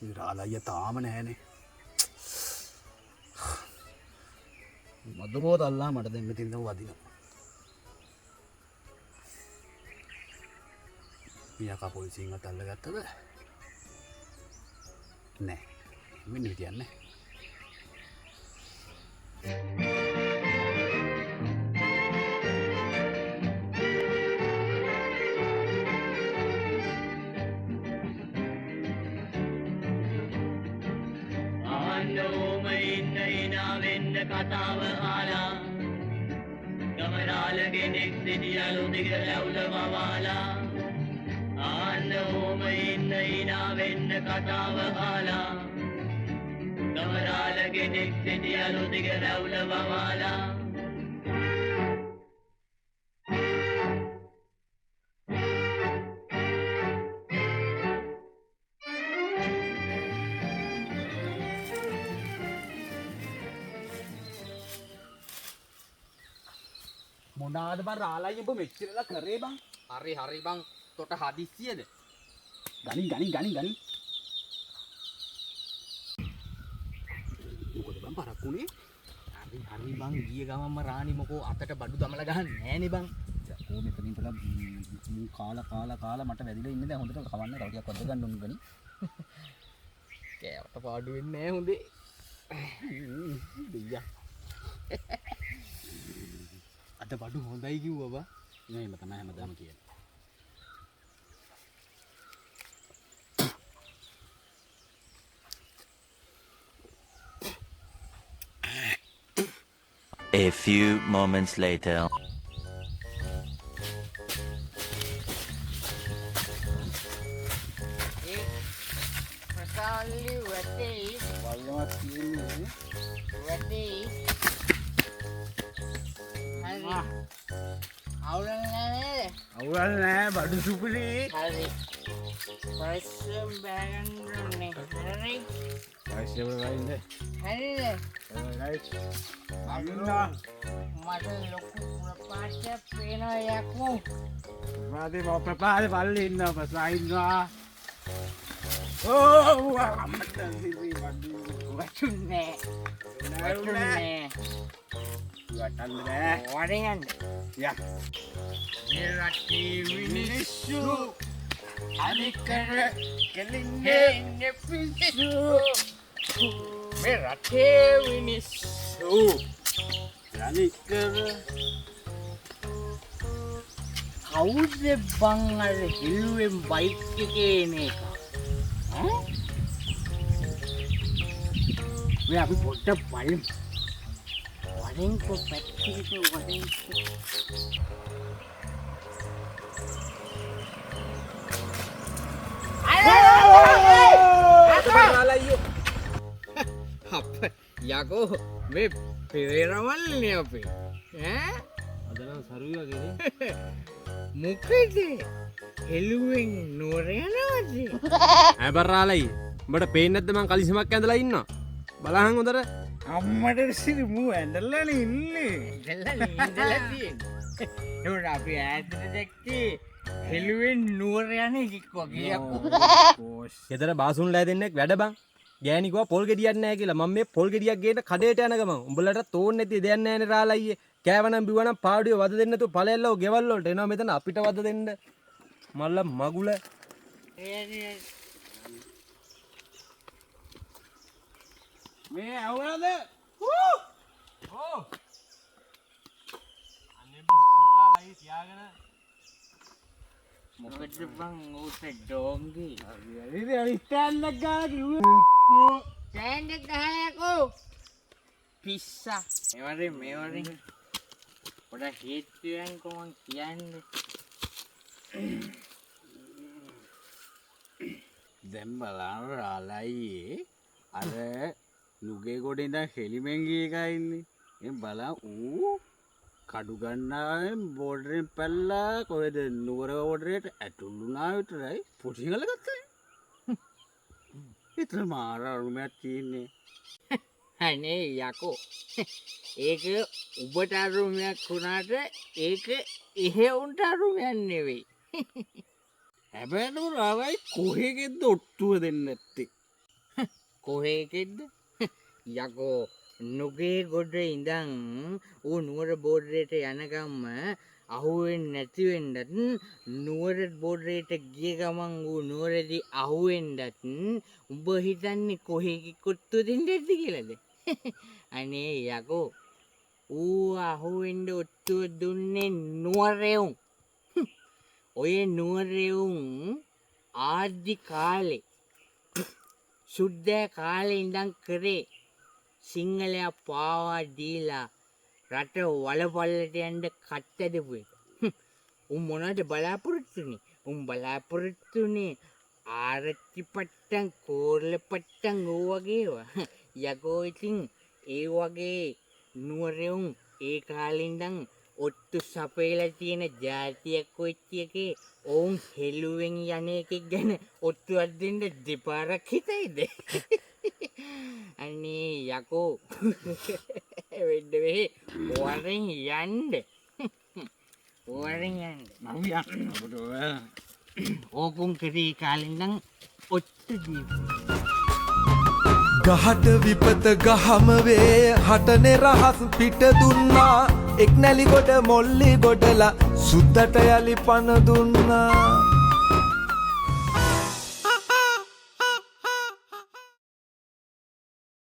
රාලයිය තාම නැහැනේ. මදුරුව තල්ලා මට දෙන්න තින්දම වදිනවා. මියකා පොලිසියෙන් අතල්ල ගත්තද? නෑ. මෙන්න හිටියන්නේ. කතාව ආලා ගමරාලගෙනෙක් සිටියලු දිග රැවුල වවාලා ආන්න ඕම ඉන්න ඉනා වෙන්න කතාව ආලා ගමරාලගෙනෙක් සිටියලු දිග රැවුල වවාලා මොනාද බං රාලයි උඹ මෙච්චරලා කරේ බං? හරි බං. තොට හදිස්සියද? ගනි. මොකද බං පරක්කුනේ? හරි බං ගිය ගමන්ම රාණි මොකෝ අතට බඩු දමලා ගහන්නේ නෑනේ බං. යකෝ මෙතනින් පලා මූ කාලා මට වැදිලා ඉන්නේ දැන් හොඳට කවන්න තව ටිකක් වද්ද ගන්න ඕන ගනි. කෑවට පාඩු වෙන්නේ නෑ හොඳේ. දෙයියා. අද බඩු හොඳයි කිව්වා බා. එහෙම තමයි හැමදාම කියන්නේ. A few moments later. ප්‍රසාල්ලි වැටේ වල්ලවත් තියෙන්නේ වැටේ හරි අවුලක් නෑ බඩු සුපුරි. හරි පස්සෙන් බෑගන්නුනේ හරි පයිසෙව වයින්නේ. හරිද රයිට්. මට ලොකු ප්‍රපාතයක් පේනවා යකෝ වාදේ ප්‍රපාතේ පල්ලේ ඉන්නවා පස්සා ඉන්නවා. ඕ අම්මට සිරි බඩු වචුන්නේ වටන්නේ වඩයන් යා මේ රටේ මිනිස්සු අනිකර කෙලින්නේ නෙපිස්සු මේ රටේ මිනිස්සු අනිකර කවුද බං අර හිලුවෙන් බයික් එකේ එන එක මේ අපි පොඩ්ඩක් බලමු වඩෙන්කෝ පැත්තකට වඩෙන්කෝ යකෝ මේ පෙරේරවල්නේ අපේ අදනම් සරුවා ගෙනේ. මොකද හෙළුවෙන් නුවර යනවද ඇබරාලයි උඹට පේන්නේ නැද්ද මං කලිසමක් ඇඳලා ඉන්නවා බලහන් හොඳට අම්මට සිරි මූ ඇඳලානේ ඉන්නේ ඉඳලා තියෙන්නේ ඒකට අපි ඈතට දැක්කේ හෙළුවෙන් නුවර යන එකක් වගේ යකෝ ගෙදර බාසුන්ලා දෙන්නෙක් වැඩ බං ගෑණි කිව්වා පොල් ගෙඩියක් නැහැ කියලා මම මේ පොල් ගෙඩියක් ගේන්න කඩේට යන ගමන් උඹලට තෝන්නේ නැති දෙයක් නැහැනේ රාලයියේ කෑවනම් බිව්වනම් පාඩුවේ වද දෙන්න තු ඵලයල්ලෝ ගෙවල් වලට එනවා මෙතන අපිට වද දෙන්න මල්ල මගුල මේ අවුලද? අනේ බහතාලයි තියාගෙන මොකද බං ඌට ඩෝංගි හරි අරිස්ටෑන්ඩ් එක ගාලා කිව්වේ. ස්ටෑන්ඩ් එක ගහයකෝ පිස්සා මේවරින් පොඩක් හේතුවෙන් කොහොමද කියන්නේ දැන් බලන්න රාලයියේ අර නුගේ ගොඩේ ඉඳන් හෙලිමෙන් ගිය එකා ඉන්නේ. එම් බලන්න ඌ කඩු ගන්නාවෙන් බෝඩරෙන් පැල්ලා කොහෙද නුවර බෝඩරේට ඇතුළුනා විතරයි පොඩි ගල ගත්තා. ඒතර මාර අරුමයක් තියෙන්නේ. අනේ යකෝ ඒක උඹට අරුමයක් වුණාට ඒක එහෙවුන්ට අරුමයක් නෙවෙයි හැබැයි රාලයි කොහෙගෙද ඔට්ටුව දෙන්නේ නැත්තේ. කොහේකෙද්ද යකෝ නුගේ ගොඩ ඉඳන් ඌ නුවර බෝඩරේට යනකම්ම අහුවෙන්නේ නැති වෙන්නත් නුවර බෝඩරේට ගිය ගමන් ඌ නුවරදී අහුවෙන්නත් උඹ හිතන්නේ කොහේ කොත්තු දෙන්නද කියලාද අනේ යකෝ ඌ අහුවෙන්න ඔත්තුව දුන්නේ නුවරෙවුන් ඔය නුවරෙවුන් ආදි කාලේ සුද්ද කාලේ ඉඳන් කරේ සිංහලයා පාවා දීලා රට වලපල්ලට යන්න කට්ටදපු එක. උන් මොනවද බලාපොරොත්තුනේ? උන් බලාපොරොත්තුනේ ආරච්චි පට්ටම් කෝරළ පට්ටම් ඕ වගේවා. යකෝ ඉතින් ඒ වගේ නුවරෙවුන් ඒ කාලේ ඉඳන් ඔත්තු සපේලා තියෙන ජාතියක් වෙච්ච එකේ ඔවුන් හෙළුවෙන් යන එකෙක් ගැන ඔත්තුවක් දෙන්න දෙපාරක් හිතයිද? අනේ යකෝ වෙන්න වෙහි වරෙන් යන්න වරෙන් යන්න මම යන්න අපිට ඔය ඕකුන් කරේ කාලේ ඉඳන් ඔත්තු ජීවිතය ගහට විපත ගහම වේ හටනේ රහස් පිට දුන්නා එක් නැලි ගොඩ මොල්ලි ගොඩලා සුද්දට යලි පන දුන්නා